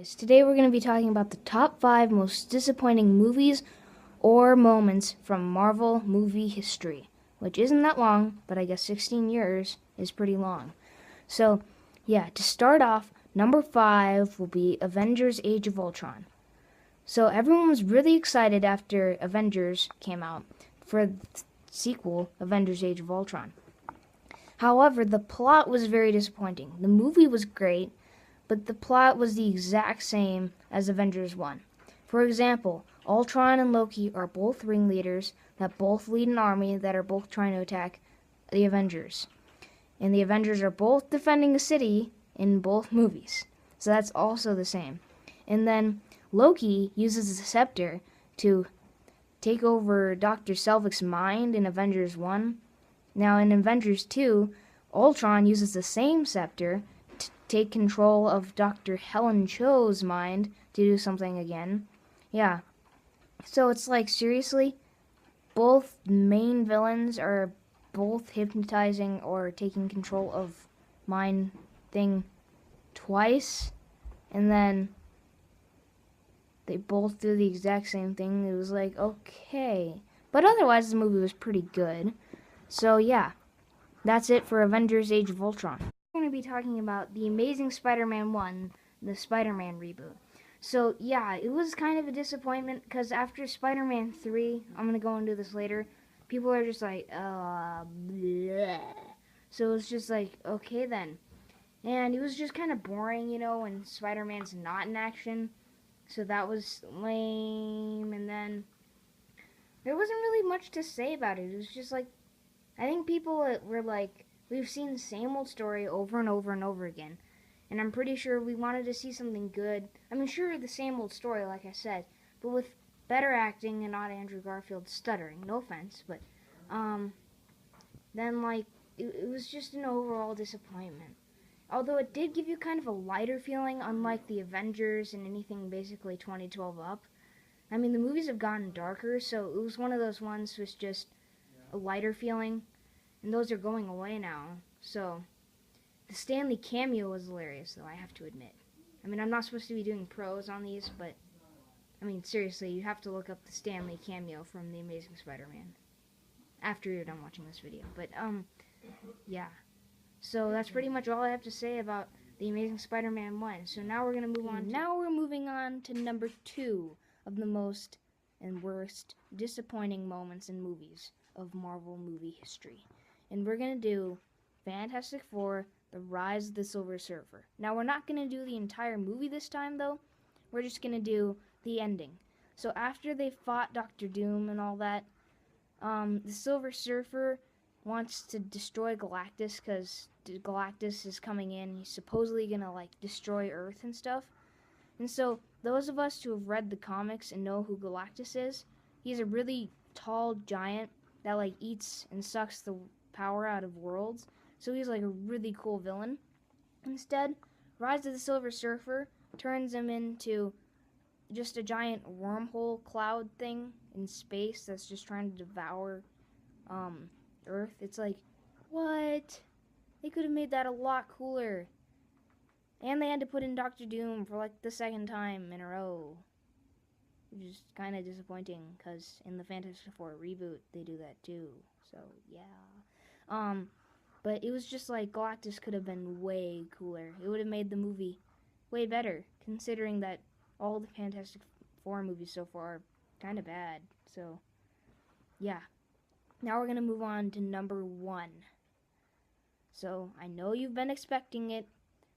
Guys, today we're going to be talking about the top 5 most disappointing movies or moments from Marvel movie history, which isn't that long, but I guess 16 years is pretty long. So, yeah, to start off, number 5 will be Avengers Age of Ultron. So everyone was really excited after Avengers came out for the sequel, Avengers Age of Ultron. However, the plot was very disappointing. The movie was great, but the plot was the exact same as Avengers 1. For example, Ultron and Loki are both ringleaders that both lead an army that are both trying to attack the Avengers. And the Avengers are both defending a city in both movies. So that's also the same. And then Loki uses the scepter to take over Dr. Selvig's mind in Avengers 1. Now in Avengers 2, Ultron uses the same scepter take control of Dr. Helen Cho's mind to do something again. Yeah. So it's like, seriously, both main villains are both hypnotizing or taking control of mind thing twice, and then they both do the exact same thing. It was like, okay. But otherwise, the movie was pretty good. So yeah, that's it for Avengers Age of Ultron. We're going to be talking about The Amazing Spider-Man 1, the Spider-Man reboot. So, yeah, it was kind of a disappointment because after Spider-Man 3, I'm going to go into this later, people are just like, bleh. So it's just like, okay then. And it was just kind of boring, when Spider-Man's not in action. So that was lame. And then there wasn't really much to say about it. It was just like, I think people were like, we've seen the same old story over and over and over again. And I'm pretty sure we wanted to see something good. I mean, sure, the same old story, like I said, but with better acting and not Andrew Garfield stuttering. No offense, but then, like, it was just an overall disappointment. Although it did give you kind of a lighter feeling, unlike the Avengers and anything basically 2012 up. I mean, the movies have gotten darker, so it was one of those ones with just a lighter feeling. And those are going away now. So, the Stanley cameo was hilarious, though, I have to admit. I mean, I'm not supposed to be doing pros on these, but, I mean, seriously, you have to look up the Stanley cameo from The Amazing Spider-Man after you're done watching this video. But, yeah. So, that's pretty much all I have to say about The Amazing Spider-Man 1. So, now we're going to move on. Now we're moving on to number 2 of the most and worst disappointing moments in movies of Marvel movie history. And we're going to do Fantastic Four, The Rise of the Silver Surfer. Now, we're not going to do the entire movie this time, though. We're just going to do the ending. So after they fought Doctor Doom and all that, the Silver Surfer wants to destroy Galactus because Galactus is coming in. He's supposedly going to, like, destroy Earth and stuff. And so those of us who have read the comics and know who Galactus is, he's a really tall giant that, like, eats and sucks the power out of worlds, so he's like a really cool villain. Instead, Rise of the Silver Surfer turns him into just a giant wormhole cloud thing in space that's just trying to devour Earth. It's like, what? They could have made that a lot cooler. And they had to put in Doctor Doom for like the second time in a row, which is kind of disappointing because in the Fantastic Four reboot they do that too. So yeah. But it was just like Galactus could have been way cooler. It would have made the movie way better, considering that all the Fantastic Four movies so far are kind of bad. So, yeah. Now we're going to move on to number 1. So, I know you've been expecting it,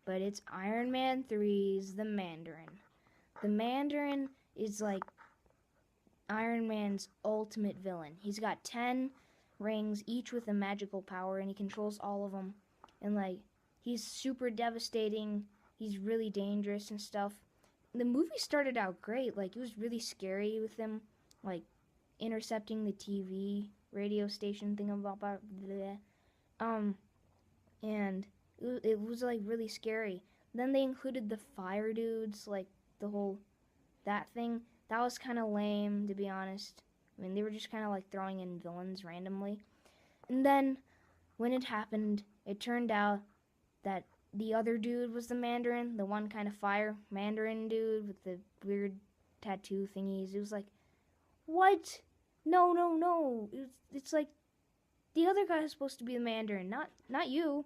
but it's Iron Man 3's The Mandarin. The Mandarin is like Iron Man's ultimate villain. He's got 10 rings, each with a magical power, and he controls all of them. And, like, he's super devastating. He's really dangerous and stuff. The movie started out great. Like, it was really scary with him, like, intercepting the TV radio station thing about bleh. And it was, like, really scary. Then they included the fire dudes, like, the whole, that thing. That was kind of lame, to be honest. I mean, they were just kind of like throwing in villains randomly. And then, when it happened, it turned out that the other dude was the Mandarin, the one kind of fire Mandarin dude with the weird tattoo thingies. It was like, what? No, no, no. It's like the other guy is supposed to be the Mandarin, not you.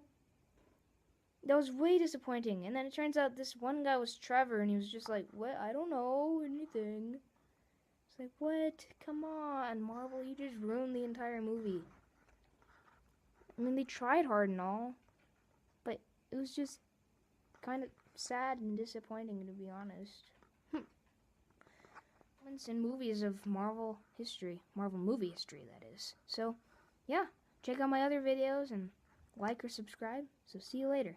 That was way disappointing. And then it turns out this one guy was Trevor, and he was just like, what? I don't know anything. It's like, what? Come on, Marvel, you just ruined the entire movie. I mean, they tried hard and all, but it was just kind of sad and disappointing, to be honest. Moments in movies of Marvel history. Marvel movie history, that is. So, yeah, check out my other videos and like or subscribe. So see you later.